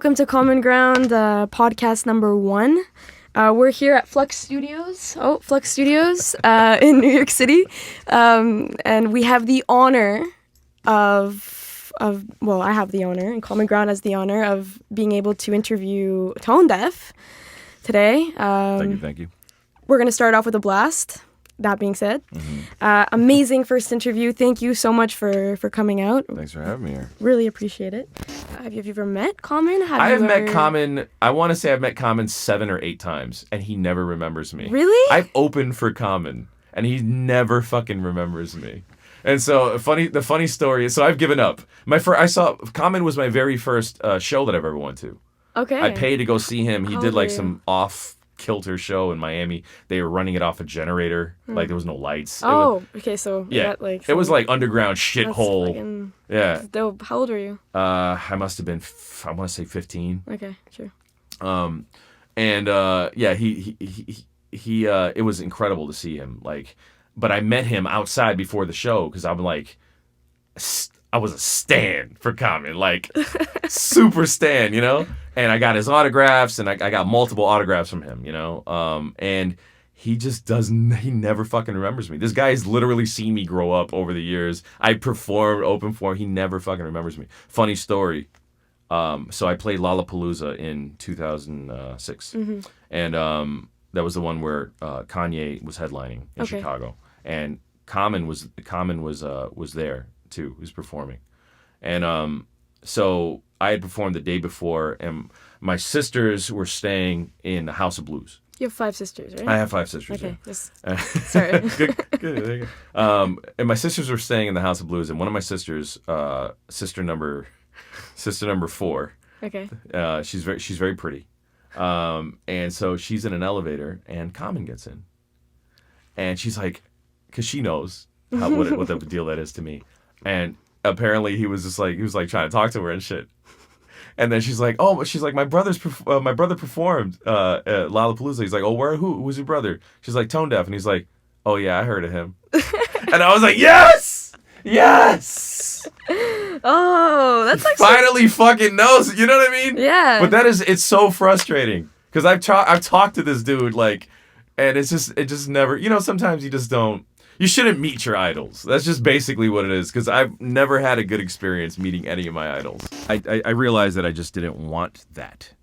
welcome to Common Ground, podcast number 1. We're here at Flux Studios in New York City, and we have the honor I have the honor, and Common Ground has the honor of being able to interview Tonedeff today. Thank you. We're going to start off with a blast. That being said, amazing first interview. Thank you so much for coming out. Thanks for having me here. Really appreciate it. Have you ever met Common? I have met Common. I want to say I've met Common 7 or 8 times, and he never remembers me. Really? I've opened for Common, and he never fucking remembers me. And so the funny story is, so I've given up. Common was my very first show that I've ever went to. Okay. I paid to go see him. He How did old are some off-kilter show in Miami. They were running it off a generator. Like there was no lights. Okay, so Yeah, it was like underground shithole. Yeah. Dope. How old were you? I must have been, I want to say 15. Okay, sure. He it was incredible to see him. But I met him outside before the show because I'm like, I was a stan for Common, super stan, And I got his autographs, and I got multiple autographs from him, And he just he never fucking remembers me. This guy has literally seen me grow up over the years. I performed open for him. He never fucking remembers me. Funny story. So I played Lollapalooza in 2006, and that was the one where Kanye was headlining in Chicago, and Common was there too. He was performing, and so I had performed the day before, and my sisters were staying in the House of Blues. You have 5 sisters, right? I have 5 sisters. Okay, yeah. Sorry. Good. And my sisters were staying in the House of Blues, and one of my sisters, sister number 4. Okay. She's very pretty. And so she's in an elevator, and Common gets in, and she's like, because she knows what the deal that is to me, and apparently he was trying to talk to her and shit, and then she's like, my brother performed at Lollapalooza. He's like, oh, who's your brother? She's like, Tonedeff, and he's like, oh yeah, I heard of him, and I was like, yes. Oh, that's like finally fucking knows. You know what I mean? Yeah. But it's so frustrating because I've talked to this dude and it just never. Sometimes you just don't. You shouldn't meet your idols. That's just basically what it is. Because I've never had a good experience meeting any of my idols. I realized that I just didn't want that.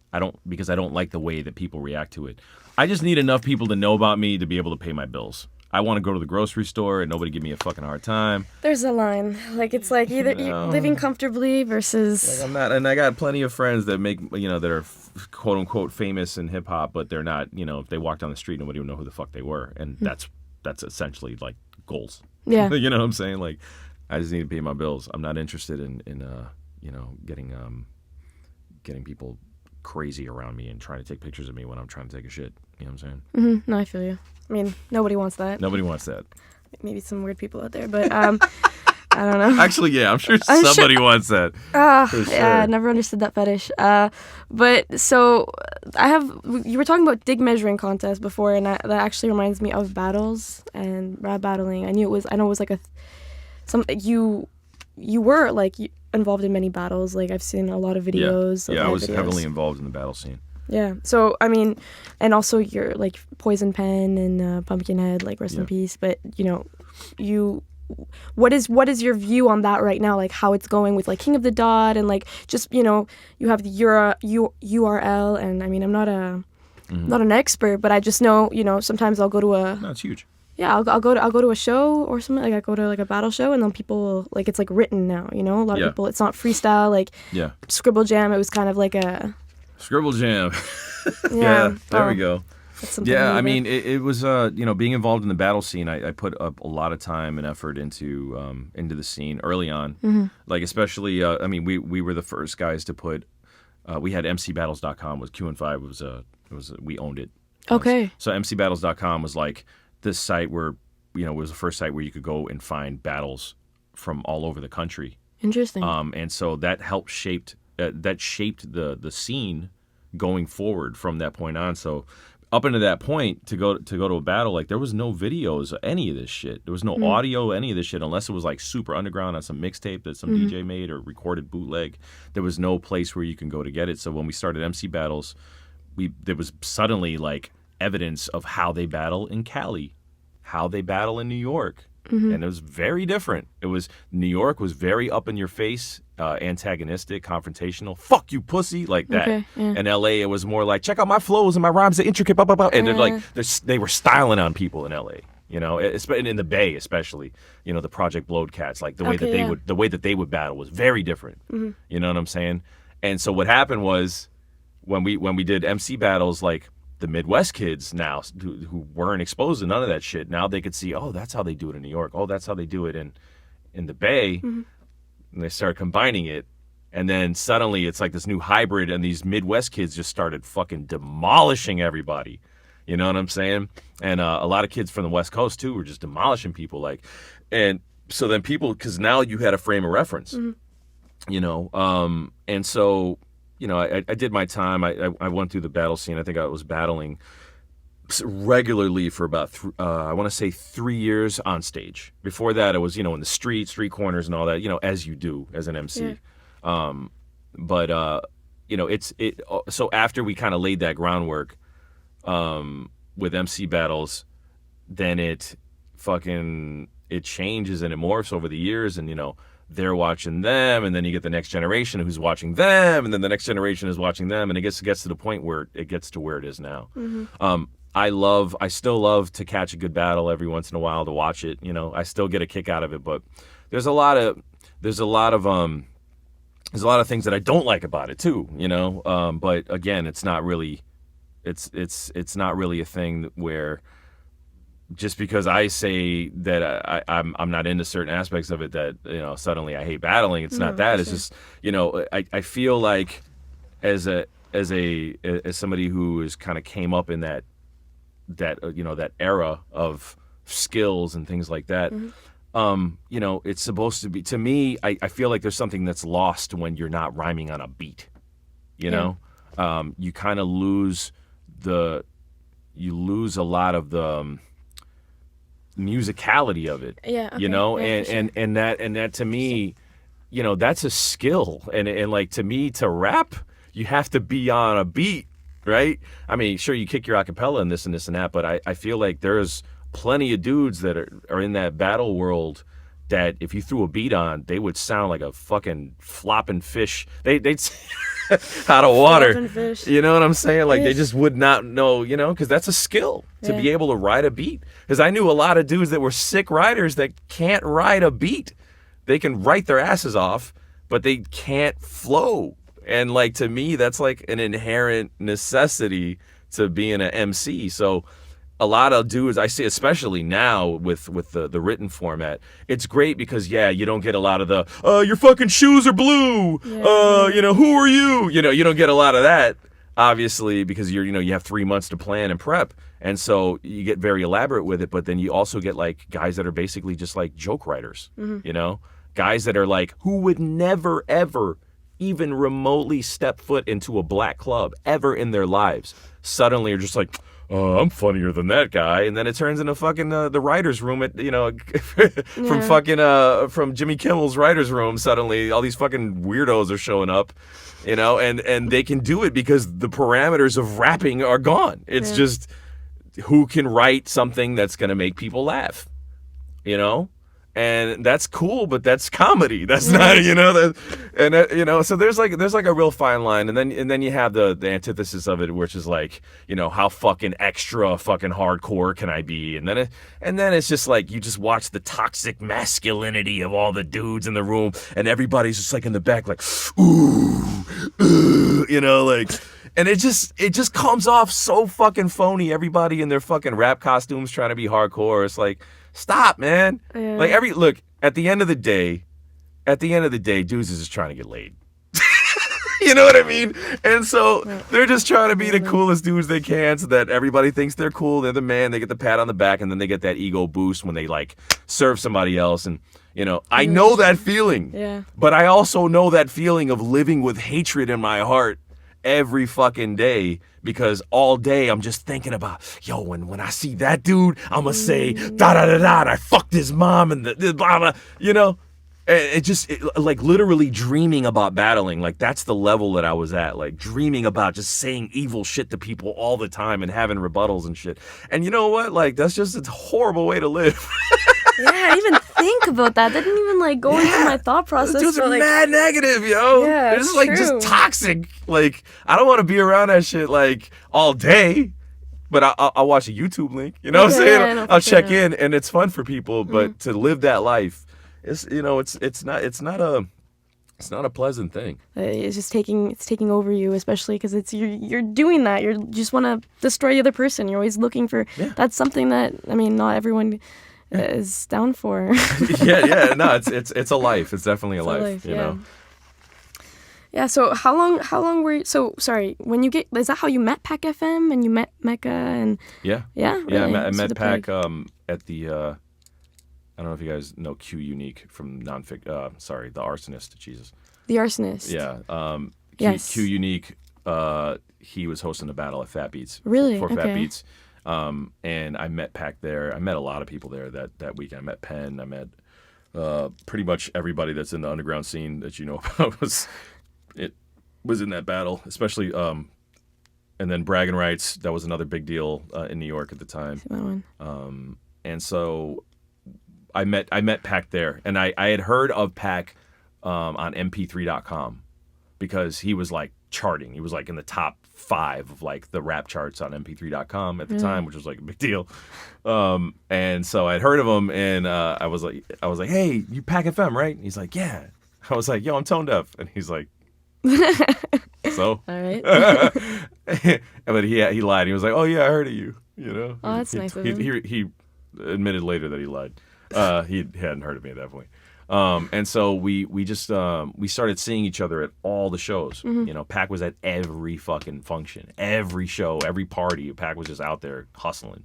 Because I don't like the way that people react to it. I just need enough people to know about me to be able to pay my bills. I want to go to the grocery store and nobody give me a fucking hard time. There's a line. It's like either living comfortably versus... I'm not, and I got plenty of friends that make, that are quote unquote famous in hip hop, but they're not, if they walk down the street, nobody would know who the fuck they were. And that's essentially goals. Yeah. You know what I'm saying? I just need to pay my bills. I'm not interested in getting people crazy around me and trying to take pictures of me when I'm trying to take a shit. You know what I'm saying? Mm-hmm. No, I feel you. I mean, nobody wants that. Nobody wants that. Maybe some weird people out there, but I don't know. Actually, yeah, I'm sure somebody wants that. Sure. Yeah, I never understood that fetish. But so you were talking about dig measuring contest before, and that actually reminds me of battles and rap battling. I know it was you were involved in many battles. I've seen a lot of videos. Yeah, I was heavily involved in the battle scene. Yeah. So, I mean, and also you're Poison Pen and Pumpkinhead, rest in peace. But, what is your view on that right now? How it's going with King of the Dot and you have the URL, and I mean, I'm not an expert, but I just know, sometimes I'll go to No, it's huge. Yeah, I'll go to a show or something. I go to a battle show, and then people it's written now, a lot of people, it's not freestyle, Scribble Jam, it was kind of a Scribble Jam. Yeah. There we go. Yeah, I mean, it was, being involved in the battle scene, I put up a lot of time and effort into the scene early on. Mm-hmm. Especially, we were the first guys to put, we had mcbattles.com, was Q&5, we owned it. Okay. So mcbattles.com was this site where, it was the first site where you could go and find battles from all over the country. Interesting. And so that helped shaped the scene going forward from that point on. So up into that point to go to a battle, like there was no videos of any of this shit. There was no audio, any of this shit, unless it was like super underground on some mixtape that some DJ made or recorded bootleg. There was no place where you can go to get it. So when we started MC battles, there was suddenly like evidence of how they battle in Cali, how they battle in New York. And it was very different. It was New York was very up in your face, antagonistic, confrontational. Fuck you, pussy, like that. Okay, yeah. And LA, it was more like, check out my flows and my rhymes are intricate, blah, blah, blah. And they're like, they were styling on people in LA. You know, in the Bay especially. You know, the Project Blowed cats, like the way that they would battle was very different. You know what I'm saying? And so what happened was when we did MC battles, like the Midwest kids now who weren't exposed to none of that shit, now they could see, oh, that's how they do it in New York. Oh, that's how they do it in the Bay. And they started combining it. And then suddenly it's like this new hybrid, and these Midwest kids just started fucking demolishing everybody. You know what I'm saying? And a lot of kids from the West Coast, too, were just demolishing people. And so then people, because now you had a frame of reference, you know? And so... You know, I did my time. I went through the battle scene. I think I was battling regularly for about, I want to say 3 years on stage. Before that, it was, you know, in the street corners and all that, you know, as you do as an MC. Yeah. You know, so after we kind of laid that groundwork with MC battles, then it changes and it morphs over the years, and, you know, they're watching them, and then you get the next generation who's watching them, and then the next generation is watching them, and it gets to the point where it gets to where it is now. I still love to catch a good battle every once in a while, to watch it. You know, I still get a kick out of it, but there's a lot of things that I don't like about it too. You know, but again, it's not really a thing where, just because I say that I'm not into certain aspects of it, that, you know, suddenly I hate battling. It's not that. It's just, you know, I feel like as somebody who is kind of came up in that you know, that era of skills and things like that. You know, it's supposed to be, to me, I feel like there's something that's lost when you're not rhyming on a beat. You know, you kind of lose a lot of the musicality of it, you know, and that to me, you know, that's a skill, and like, to me, to rap, you have to be on a beat, right? I mean, sure, you kick your acapella and this and this and that, but I feel like there's plenty of dudes that are in that battle world that if you threw a beat on, they would sound like a fucking flopping fish. They'd out of water. You know what I'm saying? Like, they just would not know, you know, because that's a skill to be able to ride a beat. Because I knew a lot of dudes that were sick riders that can't ride a beat. They can write their asses off, but they can't flow. And, like, to me, that's like an inherent necessity to being an MC. So a lot of dudes, I see, especially now with the written format, it's great because, you don't get a lot of the, your fucking shoes are blue, you know, who are you? You know, you don't get a lot of that, obviously, because you have 3 months to plan and prep. And so you get very elaborate with it, but then you also get, like, guys that are basically just, like, joke writers, you know? Guys that are, like, who would never, ever even remotely step foot into a black club ever in their lives, suddenly are just like, I'm funnier than that guy, and then it turns into fucking the writers' room at, you know, from Jimmy Kimmel's writers' room. Suddenly, all these fucking weirdos are showing up, you know, and they can do it because the parameters of rapping are gone. It's just who can write something that's gonna make people laugh, you know. And that's cool, but that's comedy. That's not, you know, you know. So there's like a real fine line, and then you have the antithesis of it, which is like, you know, how fucking extra fucking hardcore can I be? And then it's just like, you just watch the toxic masculinity of all the dudes in the room, and everybody's just like in the back, like, ooh, you know, like. And it just comes off so fucking phony. Everybody in their fucking rap costumes trying to be hardcore. It's like, stop, man. Like, at the end of the day, dudes is just trying to get laid. You know what I mean? And so they're just trying to be the coolest dudes they can, so that everybody thinks they're cool. They're the man. They get the pat on the back, and then they get that ego boost when they, like, serve somebody else. And, you know, I know that feeling. Yeah. But I also know that feeling of living with hatred in my heart every fucking day, because all day I'm just thinking about, yo, when I see that dude, I'm gonna say da da da da, and I fucked his mom and the blah blah, you know. Like literally dreaming about battling, like that's the level that I was at, like dreaming about just saying evil shit to people all the time and having rebuttals and shit. And you know what? Like that's just a horrible way to live. Yeah, I didn't even think about that. That didn't even like go into my thought process. It's just like, mad negative, yo. Yeah, it's like true. just toxic. Like I don't want to be around that shit like all day. But I'll watch a YouTube link. You know what I'm saying? No, I'll check in, and it's fun for people. But to live that life, it's not a pleasant thing. It's just taking over you, especially because it's you're doing that. You just want to destroy the other person. You're always looking for. Yeah. That's something that not everyone is down for. yeah. No, it's a life. It's definitely a life. You know. Yeah. So how long were you? So sorry. When you get, is that how you met Pac FM and you met Mecca and? Yeah. Yeah. Really? I met Pac at the. I don't know if you guys know Q Unique from the Arsonist. Jesus. The Arsonist. Yeah. Yes. Q Unique. He was hosting a battle at Fat Beats. Really? For Okay. Fat Beats. And I met Pac there. I met a lot of people there that weekend. I met Penn. I met pretty much everybody that's in the underground scene that you know about was in that battle, especially. And then Bragging Rights. That was another big deal in New York at the time. That one. And so I met Pac there, and I had heard of Pac on MP3.com because he was like charting. He was like in the top 5 of like the rap charts on MP3.com at the time, which was like a big deal. And so I'd heard of him, and I was like, hey, you Pac FM, right? And he's like, yeah. I was like, yo, I'm Tonedeff, and he's like, so. All right. But he lied. He was like, oh yeah, I heard of you. You know. Oh, that's nice of him. He admitted later that he lied. He hadn't heard of me at that point. And so we just we started seeing each other at all the shows. You know, Pac was at every fucking function, every show, every party. Pac was just out there hustling.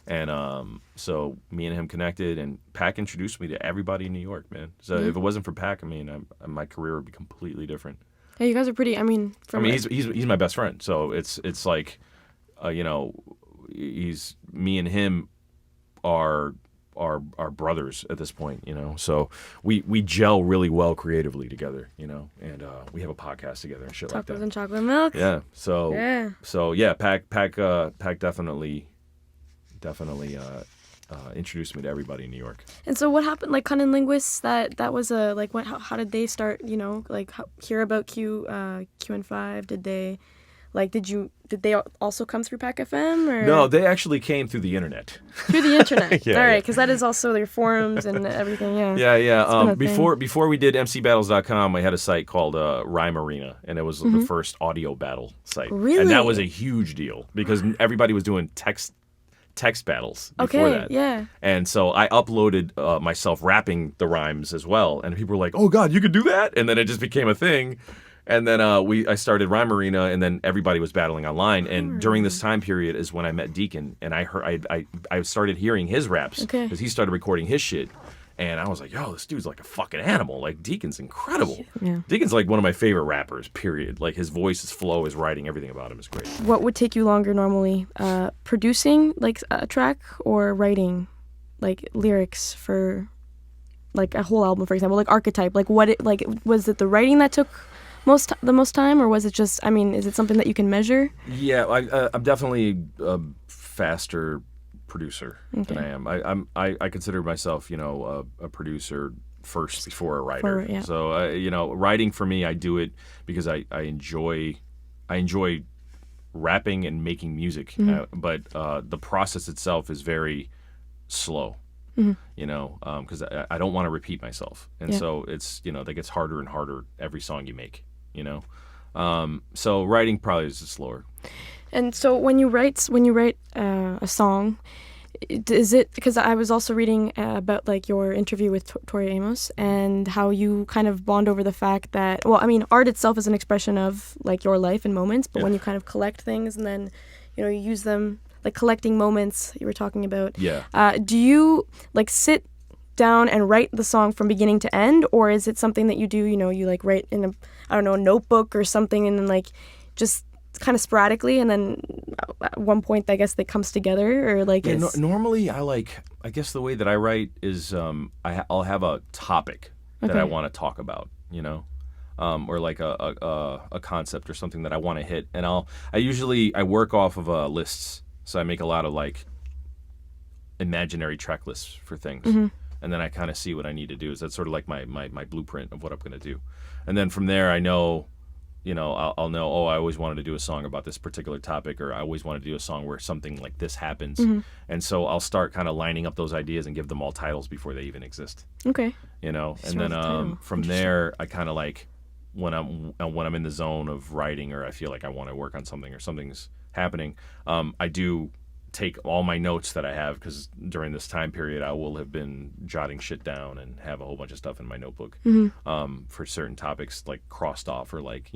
And so me and him connected, and Pac introduced me to everybody in New York, man. So if it wasn't for Pac, I mean, my career would be completely different. Yeah, you guys are pretty. I mean, he's my best friend, so it's like, you know, he's me and him are brothers at this point, you know. So we gel really well creatively together, you know, and we have a podcast together and shit like that. Tacos and chocolate milk. Yeah. So Pac definitely introduced me to everybody in New York. And so what happened, like Cunning Linguists, that was a, like, what, how did they start, you know, like hear about QN5? Did they, like, did they also come through Pac FM, or? No, they actually came through the internet. Through the internet. Yeah, all right, because that is also their forums and everything, yeah. Yeah. Before we did MCBattles.com, I had a site called Rhyme Arena, and it was the first audio battle site. Really? And that was a huge deal because everybody was doing text battles before that. Yeah. And so I uploaded myself rapping the rhymes as well, and people were like, "Oh God, you could do that!" And then it just became a thing. And then I started Rhyme Arena, and then everybody was battling online. And during this time period is when I met Deacon, and I started hearing his raps because he started recording his shit. And I was like, yo, this dude's like a fucking animal. Like, Deacon's incredible. Yeah. Deacon's like one of my favorite rappers, period. Like, his voice, his flow, his writing, everything about him is great. What would take you longer normally? Producing, like, a track, or writing, like, lyrics for, like, a whole album, for example? Like, Archetype. Like, was it the writing that took the most time, or was it just, I mean, is it something that you can measure? Yeah, I'm definitely a faster producer than I am. I consider myself, you know, a producer first before a writer. Yeah. So you know, writing for me, I do it because I enjoy rapping and making music, but the process itself is very slow. You know, because I don't want to repeat myself, and so it's, you know, that gets harder and harder every song you make. You know, so writing probably is slower. And so when you write a song, is it, because I was also reading about, like, your interview with Tori Amos, and how you kind of bond over the fact that, well, I mean, art itself is an expression of, like, your life and moments, but when you kind of collect things and then, you know, you use them, like collecting moments you were talking about. Yeah. Do you, like, sit down and write the song from beginning to end, or is it something that you do, you know, you, like, write in a notebook or something, and then, like, just kind of sporadically, and then at one point, I guess, that comes together, or like Yeah, is normally I guess the way that I write is I'll have a topic that I Okay. want to talk about, or like a concept or something that I want to hit, and I work off of lists, so I make a lot of like imaginary track lists for things, and then I kind of see what I need to do. That's sort of like my blueprint of what I'm going to do, and then from there I know. I'll know, I always wanted to do a song about this particular topic, or I always wanted to do a song where something like this happens. And so I'll start kind of lining up those ideas and give them all titles before they even exist, okay. and Just then wrote the title. from there, I kind of like when I'm in the zone of writing, or I feel like I want to work on something or something's happening, I do take all my notes that I have, because during this time period I will have been jotting shit down and have a whole bunch of stuff in my notebook for certain topics like crossed off, or like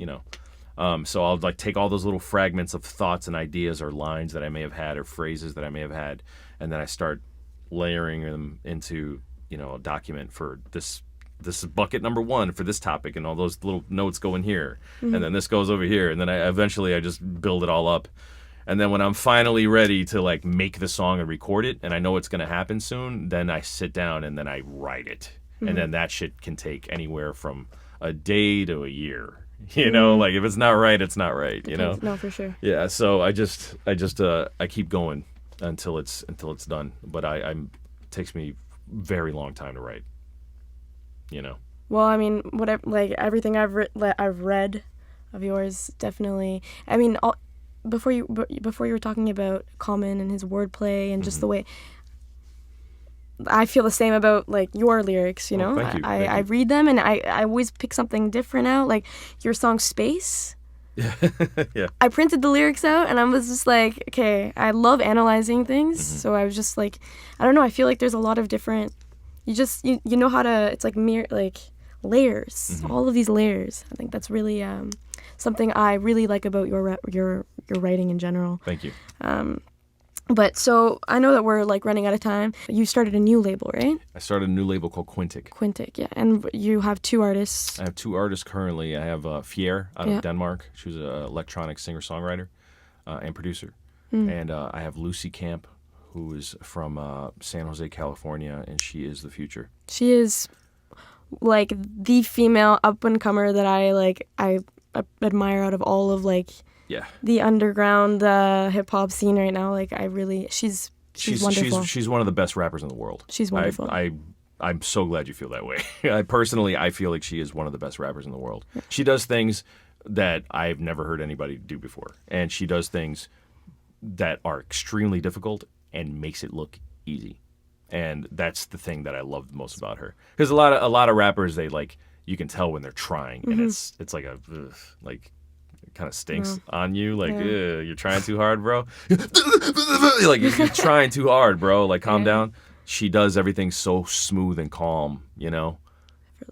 so I'll like take all those little fragments of thoughts and ideas or lines that I may have had or phrases that I may have had, and then I start layering them into a document for this is bucket number 1 for this topic, and all those little notes go in here, and then this goes over here, and then I eventually just build it all up. And then when I'm finally ready to like make the song and record it, and I know it's going to happen soon, then I sit down and then I write it. And then that shit can take anywhere from a day to a year. Like if it's not right, it's not right, No, for sure. Yeah, so I keep going until it's done. But it takes me very long time to write. Well, I mean, whatever, like everything I've read of yours, definitely. I mean, before you were talking about Common and his wordplay and just the way I feel the same about like your lyrics, Thank you. I read them and I always pick something different out, like your song Space. Yeah. I printed the lyrics out and I was just like, okay, I love analyzing things, so I was just like, I don't know, I feel like there's a lot of different, you know how to, it's like layers, all of these layers. I think that's really something I really like about your writing in general. Thank you. But so I know that we're like running out of time. You started a new label, right? I started a new label called Quintic. Quintic, yeah. And you have 2 artists. I have 2 artists currently. I have Fier out of Denmark. She's an electronic singer-songwriter and producer. And I have Lucy Camp, who is from San Jose, California, and she is the future. She is like the female up-and-comer that I admire out of all of like the underground hip-hop scene right now. Like she's wonderful. She's one of the best rappers in the world. She's wonderful. I'm so glad you feel that way. I feel like she is one of the best rappers in the world. She does things that I've never heard anybody do before, and she does things that are extremely difficult and makes it look easy. And that's the thing that I love the most about her. Because a lot of rappers, they like, you can tell when they're trying, and it's like like it kind of stinks on you, like you're trying too hard, bro. Like you're trying too hard, bro. Like calm down. She does everything so smooth and calm, Effortless.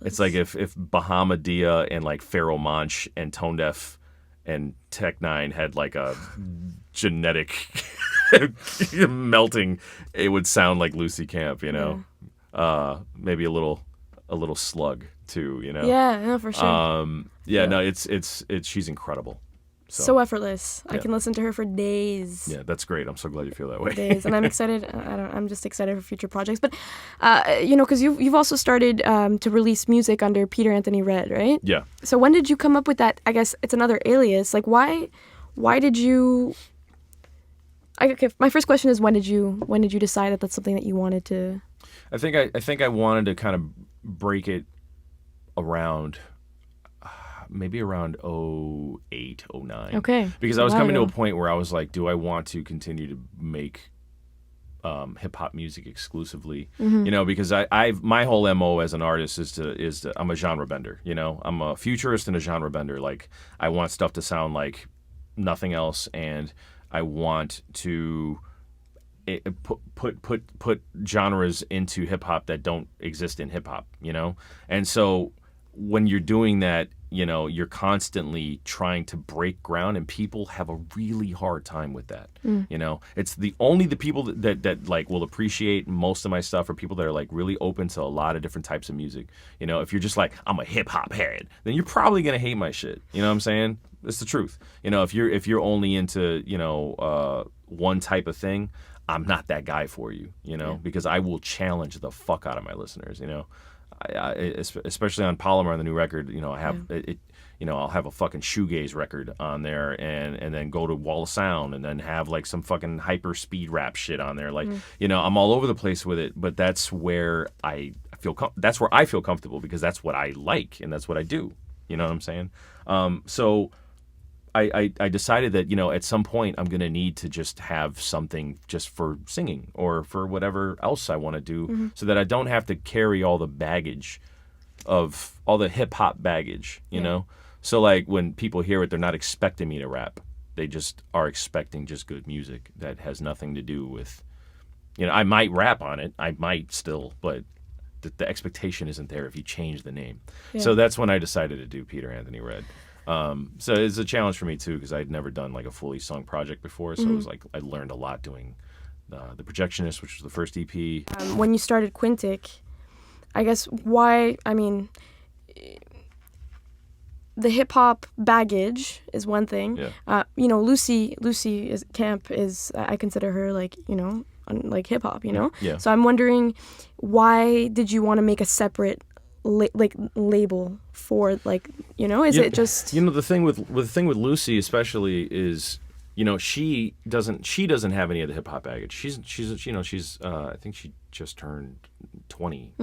It's like if Bahamadia and like Pharoah Monch and Tonedeff and Tech Nine had like a genetic melting, it would sound like Lucy Camp, maybe a little slug too, Yeah, no, for sure. No, it's she's incredible. So effortless. I can listen to her for days. Yeah, that's great. I'm so glad you feel that way. Days, and I'm excited. I'm just excited for future projects. But because you've also started to release music under Peter Anthony Red, right? Yeah. So when did you come up with that? I guess it's another alias. Like why did you? My first question is when did you decide that that's something that you wanted to? I think I wanted to kind of break it around. Maybe around 08, 09. Okay. Because I was coming to a point where I was like, do I want to continue to make hip hop music exclusively? Because my whole MO as an artist is to I'm a genre bender, I'm a futurist and a genre bender. Like I want stuff to sound like nothing else, and I want to put genres into hip hop that don't exist in hip hop, And so when you're doing that, you're constantly trying to break ground, and people have a really hard time with that. It's only the people that like will appreciate most of my stuff are people that are like really open to a lot of different types of music. If you're just like, I'm a hip hop head, then you're probably gonna hate my shit. You know what I'm saying? It's the truth. You know, if you're only into, one type of thing, I'm not that guy for you, because I will challenge the fuck out of my listeners, especially on Polymer on the new record, I have it. I'll have a fucking shoegaze record on there, and then go to Wall of Sound, and then have like some fucking hyper speed rap shit on there. Like, I'm all over the place with it, but that's where I feel comfortable, because that's what I like and that's what I do. You know what I'm saying? So I decided that, at some point I'm going to need to just have something just for singing or for whatever else I want to do, so that I don't have to carry all the baggage of all the hip hop baggage, you know? So like when people hear it, they're not expecting me to rap. They just are expecting just good music that has nothing to do with, I might rap on it. I might still, but the expectation isn't there if you change the name. Yeah. So that's when I decided to do Peter Anthony Red. So it's a challenge for me too, because I'd never done like a fully sung project before. So it was like I learned a lot doing the Projectionist, which was the first EP. When you started Quintic, I guess the hip hop baggage is one thing. Yeah. Lucy Camp is, I consider her like, like hip hop, Yeah. So I'm wondering, why did you want to make a separate label for, like, is it just the thing with Lucy especially is, she doesn't have any of the hip hop baggage. She's I think she just turned 20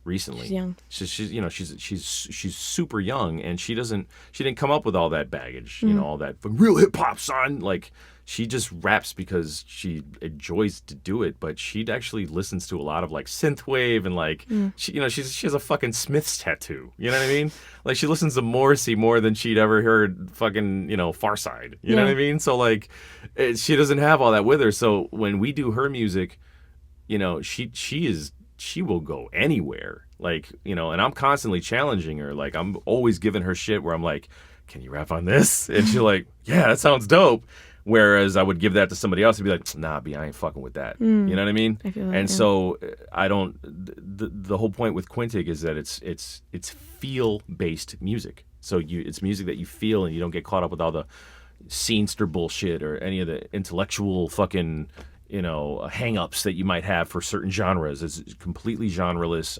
recently. She's young. She's super young, and she didn't come up with all that baggage, all that real hip hop, son. Like, she just raps because she enjoys to do it, but she actually listens to a lot of like synthwave, and like she has a fucking Smiths tattoo. You know what I mean? Like, she listens to Morrissey more than she'd ever heard fucking Farside. You know what I mean? So like, she doesn't have all that with her. So when we do her music, she will go anywhere. Like, and I'm constantly challenging her. Like, I'm always giving her shit where I'm like, can you rap on this? And she's like, yeah, that sounds dope. Whereas I would give that to somebody else and be like, nah, B, I ain't fucking with that. You know what I mean? I feel like, and so I don't. The whole point with Quintic is that it's feel based music. So it's music that you feel, and you don't get caught up with all the scenester bullshit or any of the intellectual fucking hang-ups that you might have for certain genres. It's completely genreless.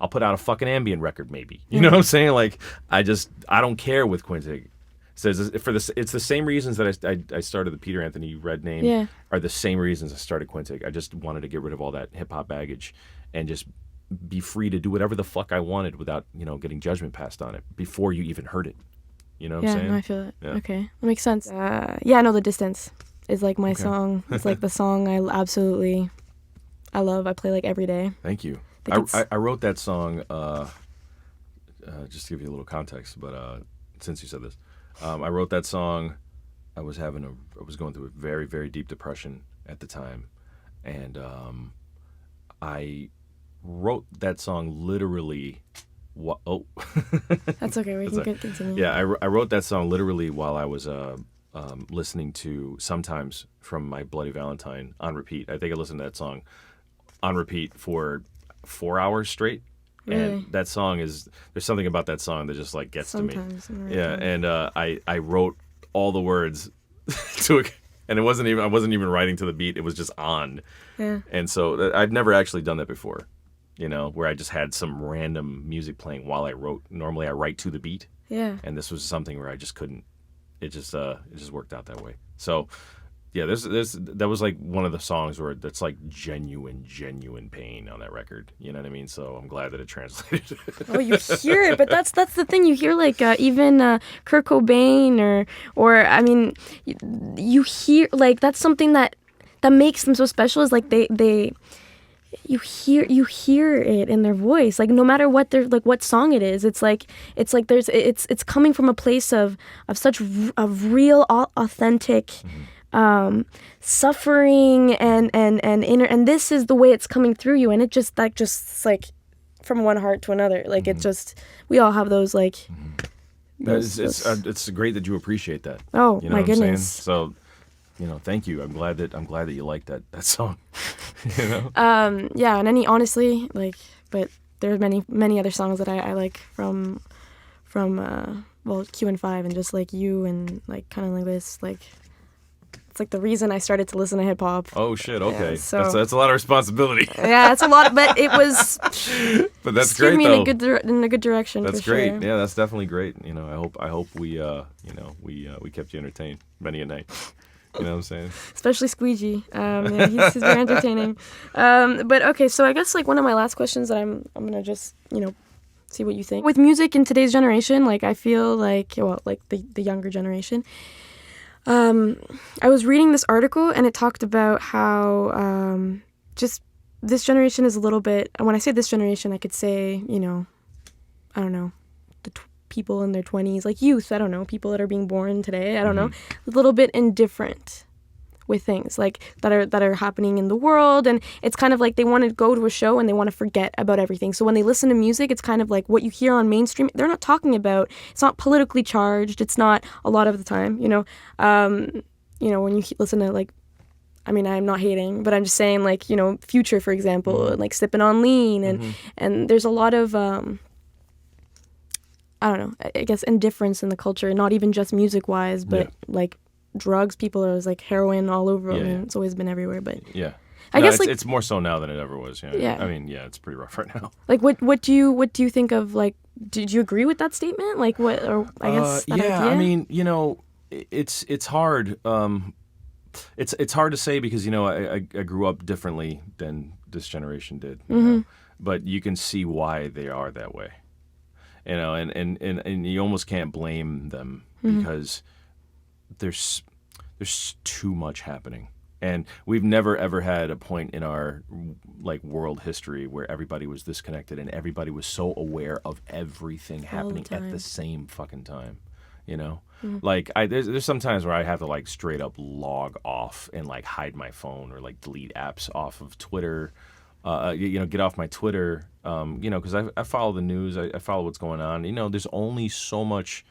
I'll put out a fucking ambient record, maybe. You know what I'm saying? Like, I don't care with Quintic. So it's the same reasons that I started the Peter Anthony Red name are the same reasons I started Quintic. I just wanted to get rid of all that hip hop baggage and just be free to do whatever the fuck I wanted without, getting judgment passed on it before you even heard it. You know what I'm saying? Yeah, I feel it. Yeah. Okay, that makes sense. The Distance is like my song. It's like the song I love. I play like every day. Thank you. I wrote that song, just to give you a little context, but since you said this, I wrote that song. I was going through a very, very deep depression at the time, and I wrote that song literally. That's okay. We can continue. Yeah, I wrote that song literally while I was listening to Sometimes from My Bloody Valentine on repeat. I think I listened to that song on repeat for 4 hours straight. Really? And that song there's something about that song that just like gets Sometimes, to me. Yeah, and I wrote all the words to it, and I wasn't even writing to the beat. It was just on. Yeah. And so I've never actually done that before, where I just had some random music playing while I wrote. Normally I write to the beat. Yeah. And this was something where I just couldn't. It just worked out that way. So, yeah, that was like one of the songs where that's like genuine pain on that record. You know what I mean? So I'm glad that it translated. Oh, you hear it, but that's the thing. You hear like even Kurt Cobain or I mean, you hear like that's something that makes them so special. Is like you hear it in their voice, like no matter what they're like, what song it is, it's coming from a place of such a real, authentic suffering and inner, and this is the way it's coming through you, and it just like from one heart to another, like it just, we all have those like. It's great that you appreciate that. Oh, you know my what I'm goodness. saying? So. Thank you. I'm glad that you like that song. Yeah, and honestly, like, but there's many other songs that I like from well, Q and 5 and just like you and like kind of like this, like it's like the reason I started to listen to hip hop. Oh shit! Okay, Yeah, so that's a lot of responsibility. yeah, it's a lot, but it was. But that's steered great me though. in a good direction. That's for great. Sure. Yeah, that's definitely great. You know, I hope we we kept you entertained many a night. You know what I'm saying? Especially Squeegee. Yeah, he's very entertaining. But okay, so I guess like one of my last questions that I'm gonna just see what you think with music in today's generation. Like I feel like like the younger generation. I was reading this article and it talked about how just this generation is a little bit. And when I say this generation, I could say I don't know, people in their 20s, like youth. I don't know, people that are being born today. I don't know, a little bit indifferent with things like that are happening in the world, and it's kind of like they want to go to a show and they want to forget about everything. So when they listen to music, it's kind of like what you hear on mainstream. They're not talking about. It's not politically charged. It's not a lot of the time. When you listen to like. I mean, I'm not hating, but I'm just saying, like, Future, for example, and like Sippin' on Lean, and there's a lot of, I don't know, I guess indifference in the culture, not even just music-wise, but like drugs, people are like heroin all over. I mean, it's always been everywhere, but yeah. I guess it's more so now than it ever was. Yeah. I mean, yeah, it's pretty rough right now. Like, what do you think of, like, did you agree with that statement? Like, what, or I guess that idea? I mean, it's hard. It's hard to say because I grew up differently than this generation did, but you can see why they are that way, and you almost can't blame them because there's too much happening, and we've never ever had a point in our like world history where everybody was this connected and everybody was so aware of everything happening at the same fucking time. Like there's some times where I have to like straight up log off and like hide my phone or like delete apps off of Twitter, get off my Twitter, because I follow the news, I follow what's going on. There's only so much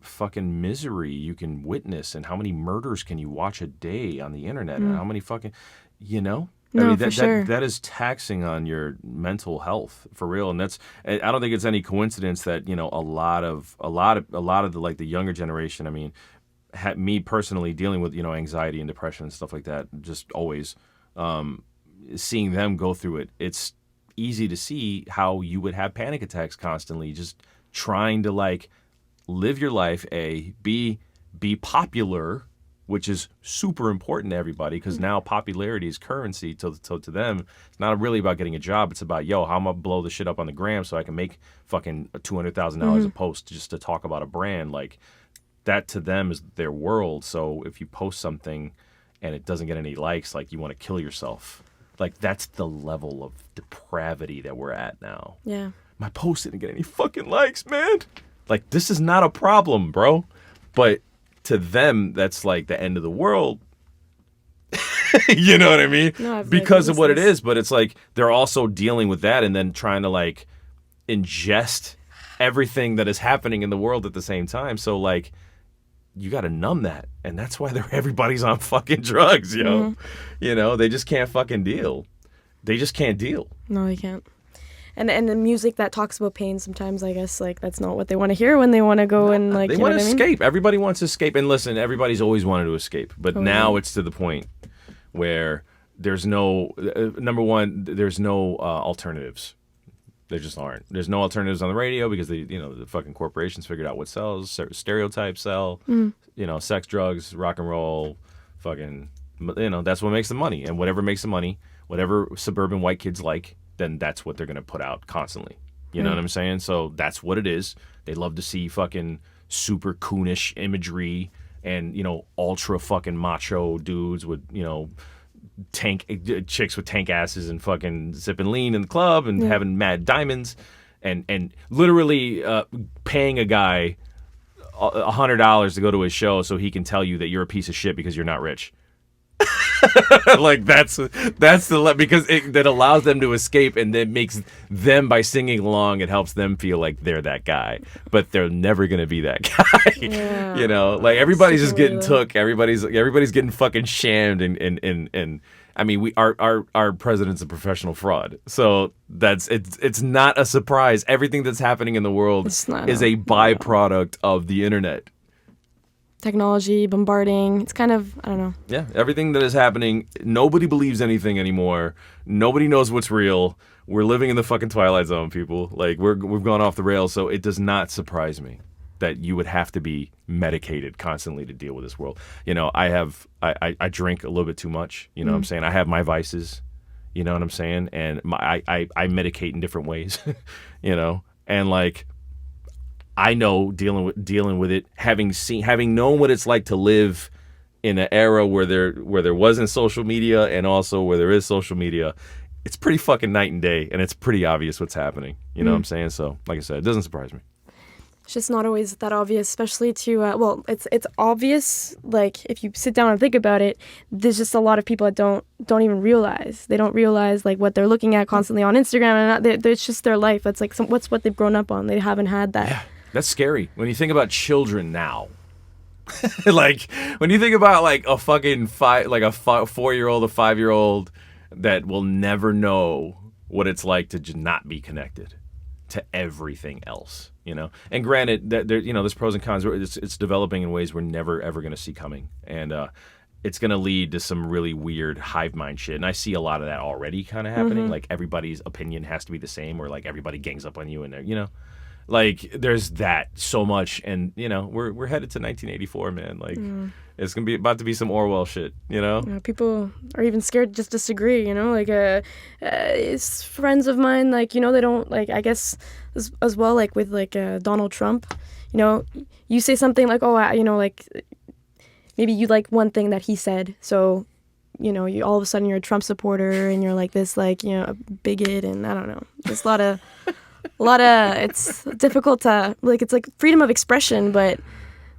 fucking misery you can witness, and how many murders can you watch a day on the internet, and how many fucking, No, I mean, for sure. that is taxing on your mental health for real, and I don't think it's any coincidence that a lot of the like the younger generation. I mean, me personally dealing with anxiety and depression and stuff like that, just always seeing them go through it. It's easy to see how you would have panic attacks constantly, just trying to like live your life, be popular, which is super important to everybody because now popularity is currency to them. It's not really about getting a job. It's about, how I'm going to blow the shit up on the gram so I can make fucking $200,000 a post just to talk about a brand. Like, that to them is their world. So if you post something and it doesn't get any likes, like, you want to kill yourself. Like, that's the level of depravity that we're at now. Yeah. My post didn't get any fucking likes, man. Like, this is not a problem, bro. But to them, that's like the end of the world. You know what I mean? No, because of what it is. But it's like they're also dealing with that and then trying to like ingest everything that is happening in the world at the same time. So like you got to numb that. And that's why everybody's on fucking drugs, yo. They just can't fucking deal. They just can't deal. No, they can't. And the music that talks about pain, sometimes I guess like that's not what they want to hear when they want to go and like. They want to escape. Everybody wants to escape. And listen, everybody's always wanted to escape, but now it's to the point where there's no number one. There's no alternatives. There just aren't. There's no alternatives on the radio because the fucking corporations figured out what sells. Stereotypes sell. Sex, drugs, rock and roll, fucking. That's what makes the money, and whatever makes the money, whatever suburban white kids like, then that's what they're going to put out constantly. You know what I'm saying? So that's what it is. They love to see fucking super coonish imagery and, ultra fucking macho dudes with, tank chicks with tank asses and fucking sipping lean in the club and having mad diamonds and literally paying a guy $100 to go to his show so he can tell you that you're a piece of shit because you're not rich. Like that's because that allows them to escape, and then makes them, by singing along, it helps them feel like they're that guy, but they're never gonna be that guy. Yeah. You know, like everybody's just getting Super took. Everybody's getting fucking shammed, and I mean, our president's a professional fraud, so it's not a surprise. Everything that's happening in the world is a byproduct of the internet. Technology, bombarding. It's kind of, I don't know. Yeah, everything that is happening, nobody believes anything anymore. Nobody knows what's real. We're living in the fucking Twilight Zone, people. Like, we've gone off the rails, so it does not surprise me that you would have to be medicated constantly to deal with this world. You know, I drink a little bit too much. You know what I'm saying? I have my vices. You know what I'm saying? And I medicate in different ways. You know, and like, I know dealing with it, having known what it's like to live in an era where there wasn't social media, and also where there is social media, it's pretty fucking night and day, and it's pretty obvious what's happening. You know what I'm saying? So, like I said, it doesn't surprise me. It's just not always that obvious, especially to, well, it's obvious, like, if you sit down and think about it, there's just a lot of people that don't even realize. They don't realize, like, what they're looking at constantly on Instagram, and it's just their life. It's like, what's what they've grown up on. They haven't had that. Yeah, that's scary. When you think about children now, like, when you think about, like, a fucking 4-year-old, a 5-year-old that will never know what it's like to just not be connected to everything else, you know. And granted, that there, you know, there's pros and cons. It's developing in ways we're never ever going to see coming, and it's going to lead to some really weird hive mind shit. And I see a lot of that already kind of happening. Like, everybody's opinion has to be the same, or like everybody gangs up on you, and you know, like, there's that so much. And you know, we're headed to 1984, man. Like, it's gonna be about to be some Orwell shit, you know. People are even scared to just disagree, you know. Like, it's friends of mine, like, you know, they don't, like, I guess as well, like with like Donald Trump, you know, you say something like, oh, you know, like, maybe you like one thing that he said, so, you know, you all of a sudden you're a Trump supporter, and you're like this, like, you know, a bigot, and I don't know, there's a lot of it's difficult to, like, it's like freedom of expression, but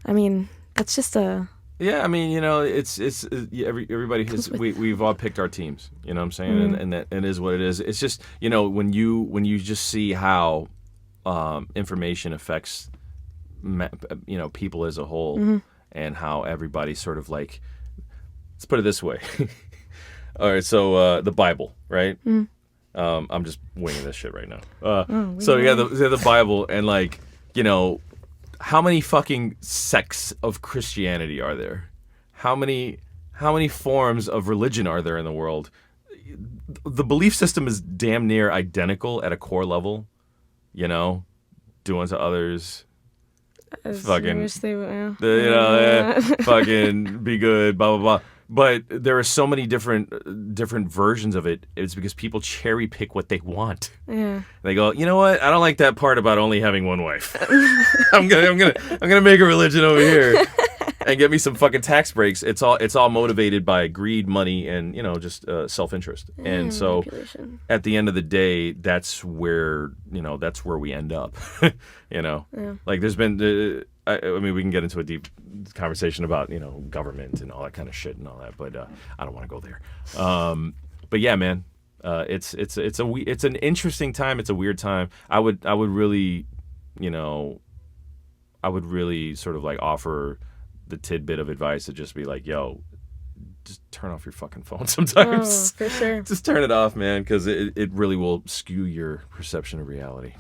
I mean, that's just a. Yeah, I mean, you know, it's everybody has, we've all picked our teams, you know what I'm saying, and that is what it is. It's just, you know, when you just see how information affects, you know, people as a whole, and how everybody's sort of like, let's put it this way. All right, so the Bible, right? I'm just winging this shit right now. So you have the Bible, and, like, you know, how many fucking sects of Christianity are there? How many forms of religion are there in the world? The belief system is damn near identical at a core level. You know, do unto others. Fucking, fucking be good. Blah blah blah. But there are so many different versions of it. It's because people cherry pick what they want. Yeah. They go, you know what? I don't like that part about only having one wife. I'm gonna make a religion over here and get me some fucking tax breaks. It's all motivated by greed, money, and, you know, just self-interest. And so at the end of the day, that's where we end up. You know, like, there's been. I mean, we can get into a deep conversation about, you know, government and all that kind of shit and all that, but I don't want to go there. But yeah, man, it's an interesting time. It's a weird time. I would really, you know, sort of like offer the tidbit of advice to just be like, yo, just turn off your fucking phone sometimes. Oh, for sure. Just turn it off, man, because it really will skew your perception of reality.